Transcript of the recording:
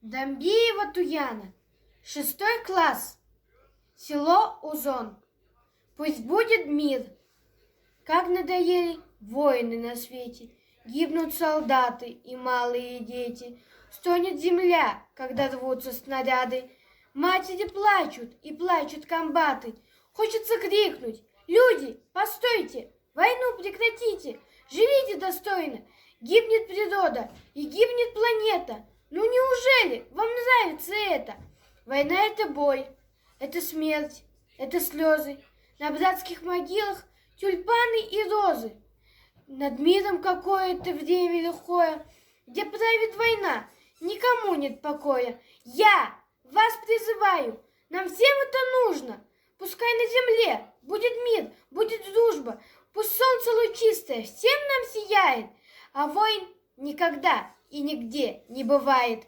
Домбиева Туяна, 6 класс, село Узон. Пусть будет мир. Как надоели воины на свете, гибнут солдаты и малые дети. Стонет земля, когда рвутся снаряды. Матери плачут и плачут комбаты. Хочется крикнуть: люди, постойте, войну прекратите, живите достойно. Гибнет природа и гибнет планета. Ну неужели вам нравится это? Война — это боль, это смерть, это слезы. На братских могилах тюльпаны и розы. Над миром какое-то время лихое, где правит война, никому нет покоя. Я вас призываю, нам всем это нужно. Пускай на земле будет мир, будет дружба, пусть солнце лучистое всем нам сияет, а войн никогда и нигде не бывает.